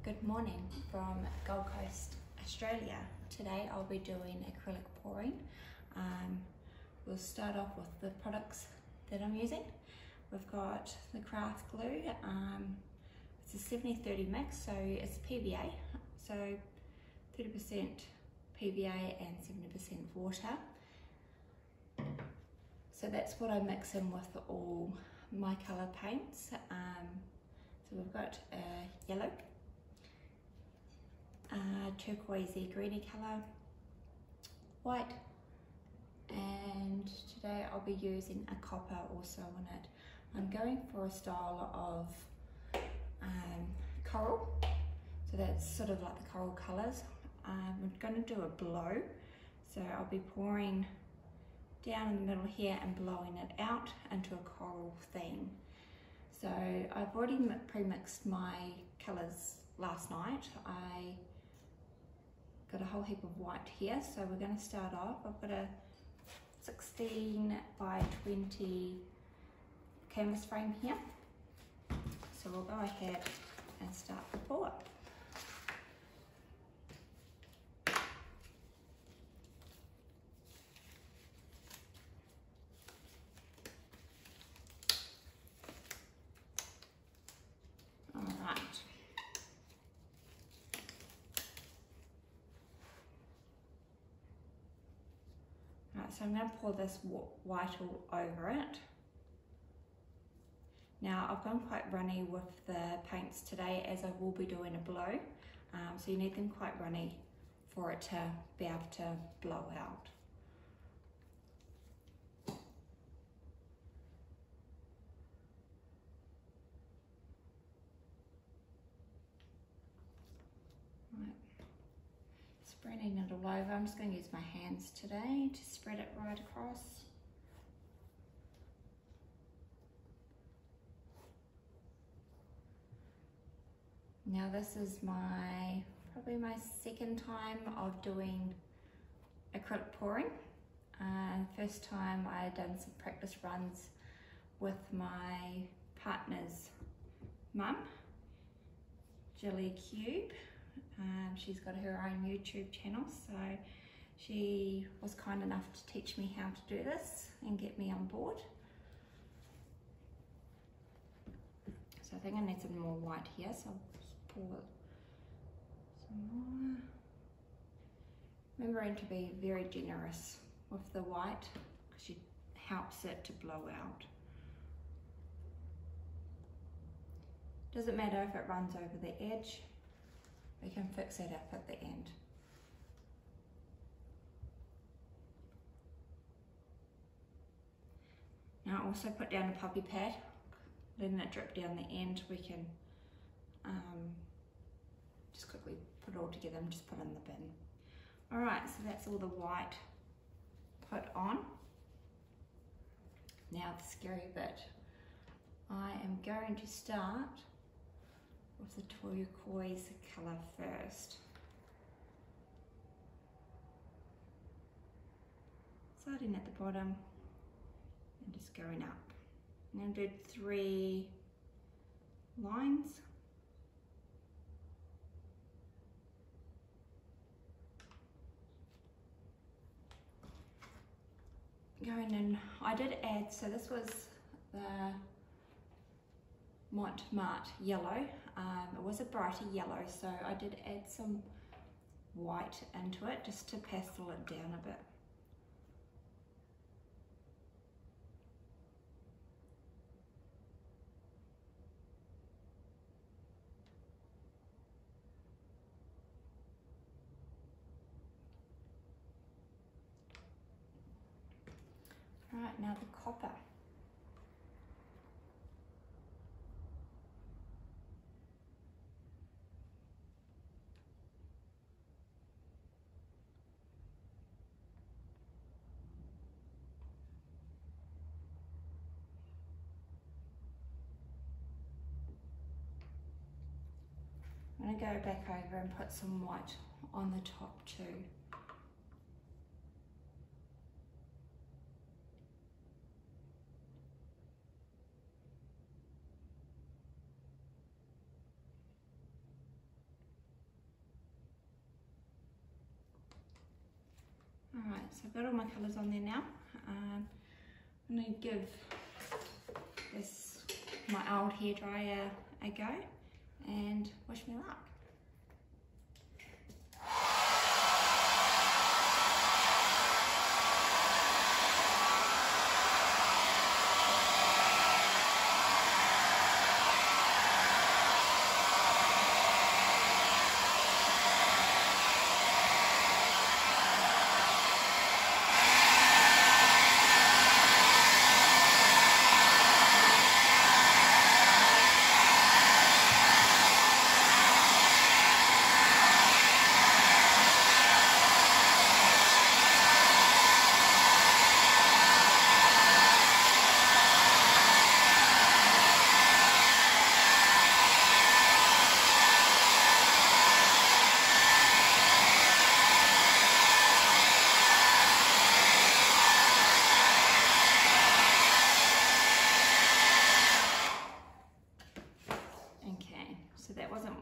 Good morning from Gold Coast, Australia. Today I'll be doing acrylic pouring. We'll start off with the products that I'm using. We've got the craft glue. It's a 70-30 mix, so it's PVA, so 30% PVA and 70% water. So that's what I mix in with all my colour paints. So we've got yellow, turquoisey greeny colour, white, and today I'll be using a copper also on it. I'm going for a style of coral, so that's sort of like the coral colours. I'm going to do a blow, so I'll be pouring down in the middle here and blowing it out into a coral theme. So I've already pre-mixed my colours last night. I got a whole heap of white here, so we're going to start off. I've got a 16 by 20 canvas frame here, so we'll go ahead and start the pour. So I'm going to pour this white all over it. Now I've gone quite runny with the paints today, as I will be doing a blow, so you need them quite runny for it to be able to blow out. Spreading it all over. I'm just going to use my hands today to spread it right across. Now this is probably my second time of doing acrylic pouring. First time I had done some practice runs with my partner's mum, Jilly Cube. She's got her own YouTube channel, so she was kind enough to teach me how to do this and get me on board. So I think I need some more white here, so I'll just pour some more. Remembering to be very generous with the white because it helps it to blow out. Doesn't matter if it runs over the edge. We can fix it up at the end. Now I also put down a puppy pad, letting it drip down the end. We can just quickly put it all together and just put it in the bin. Alright, so that's all the white put on. Now the scary bit. I am going to start with the turquoise colour first. Starting at the bottom and just going up. I'm going to do 3 lines. Going in, I did add, so this was the marte yellow. It was a brighter yellow, so I did add some white into it just to pastel it down a bit. Alright, now the copper. I'm going to go back over and put some white on the top too. so I've got all my colours on there now. I'm going to give this, my old hairdryer, a go and wish me luck.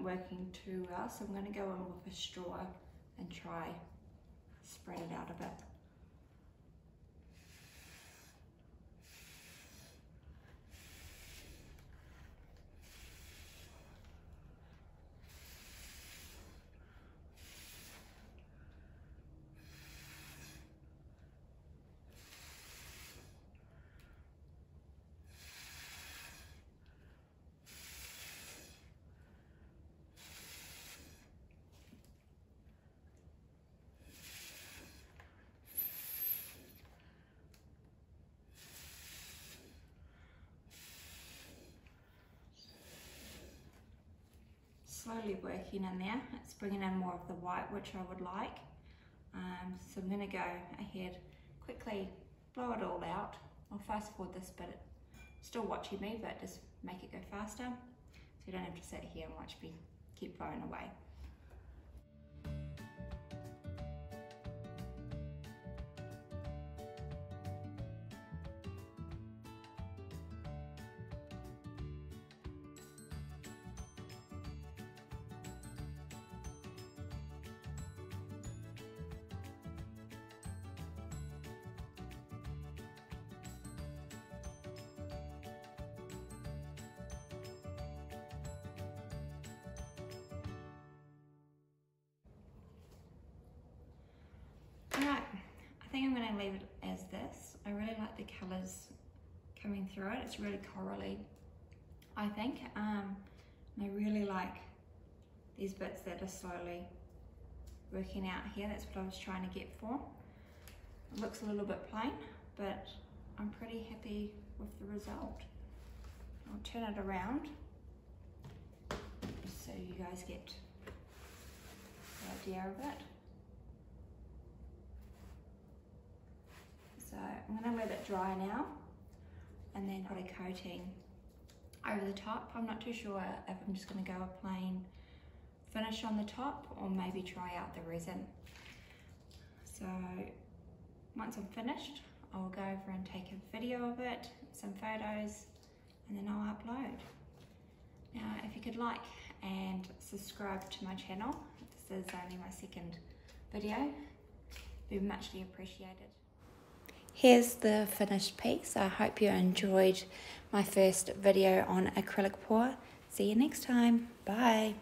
Working too well, so I'm going to go in with a straw and try spread it out a bit. Slowly working in there. It's bringing in more of the white, which I would like. So I'm going to go ahead, quickly blow it all out. I'll fast forward this bit, still watching me, but just make it go faster, so you don't have to sit here and watch me keep blowing away. Alright, I think I'm going to leave it as this. I really like the colours coming through it. It's really corally, I think. And I really like these bits that are slowly working out here. That's what I was trying to get for. It looks a little bit plain, but I'm pretty happy with the result. I'll turn it around so you guys get the idea of it. So I'm going to let it dry now and then put a coating over the top. I'm not too sure if I'm just going to go a plain finish on the top or maybe try out the resin. So once I'm finished, I'll go over and take a video of it, some photos, and then I'll upload. Now, if you could like and subscribe to my channel, this is only my second video, it'd be muchly appreciated. Here's the finished piece. I hope you enjoyed my first video on acrylic pour. See you next time. Bye.